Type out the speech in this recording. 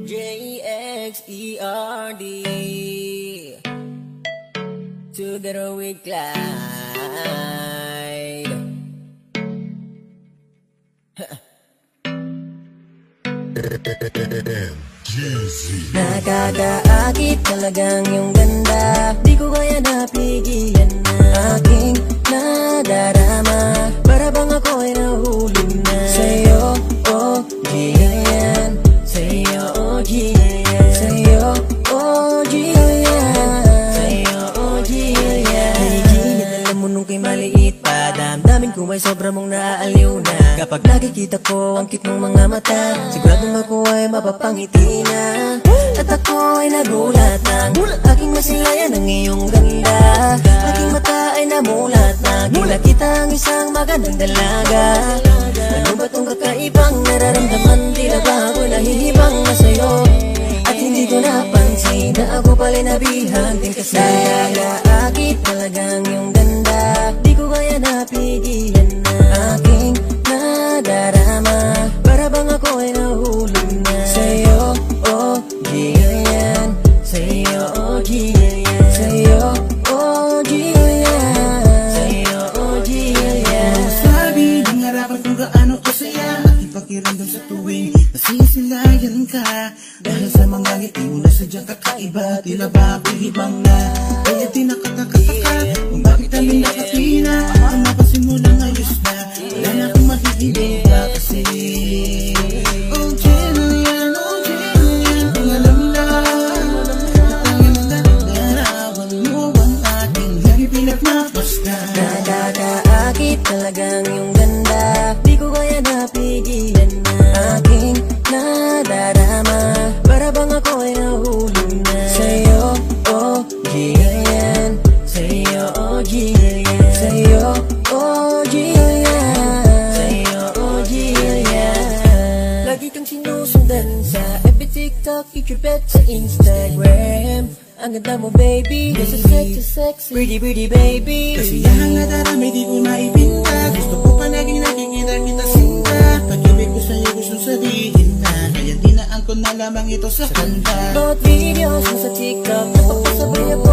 JXERD together with Clyde. Nakakaakit talagang yung ganda, di ko kaya napigilan na aking nadarama. Para bang ako ay nahulog na sa'yo, oh Jillian. Sa'yo, oh Jillian. Sa'yo, oh Jillian. Sa'yo, oh Jillian. Hey Jillian, alam mo nung kay maliit pa, damdamin ko ay sobra mong naaaliw na. Kapag nakikita ko ang cute mong mga mata, siguradong ako ay mapapangiti na. At ako ay nagulat ng aking masilayan ng iyong ganda. Aking mata ay namulat na nakita ang isang magandang dalaga. Ano ba tong kakaibang nararamdaman? Tila ba ako nahihibang na sa'yo? At hindi ko napansin na ako pala nabihan din kasi. Nakakaakit talagang yung ganda, di ko kaya napigilan na aking nadarama. Para bang ako ay nahulog na sa'yo, oh Jillian. Sa'yo, oh Jillian. Sa'yo, oh Jillian. Sa'yo, oh Jillian. Sabi ng harapan kung gaano kasaya aking pakiramdam sa tuwing nasisilayan ka. Dahil sa mga ngiti mo na sadyang kakaiba, tila ba ako'y hibang na. Kaya di nakakataka kung bakit kami nakatina. Ang napasin mo lang ayos na, wala na akong mahihiling pa kasi. Oh Jillian, oh Jillian, kung alam lang natangin ang dararawan mo ang aking lagi pinagmapasdan. Nakakaakit talagang yung ganda, di ko kaya napigilan na aking nadarama. Para bang ako ay nahulog na sa'yo, oh Jillian. Sa'yo, oh Jillian. Sa'yo, oh Jillian. Sa'yo, oh Jillian. Lagi kang sinusundan sa FB, TikTok, YouTube at sa Instagram. Ang ganda mo baby, you're so sexy, sexy, pretty, pretty baby. Kasiyahan na darami di ko maipinta. Gusto ko pa naging nakikita kita sinta. Pag-ibig ko sa'yo gusto sabihin na, kaya dinaan ko na lamang ito sa kanta. Bawat videos mo sa TikTok, napapasabay ako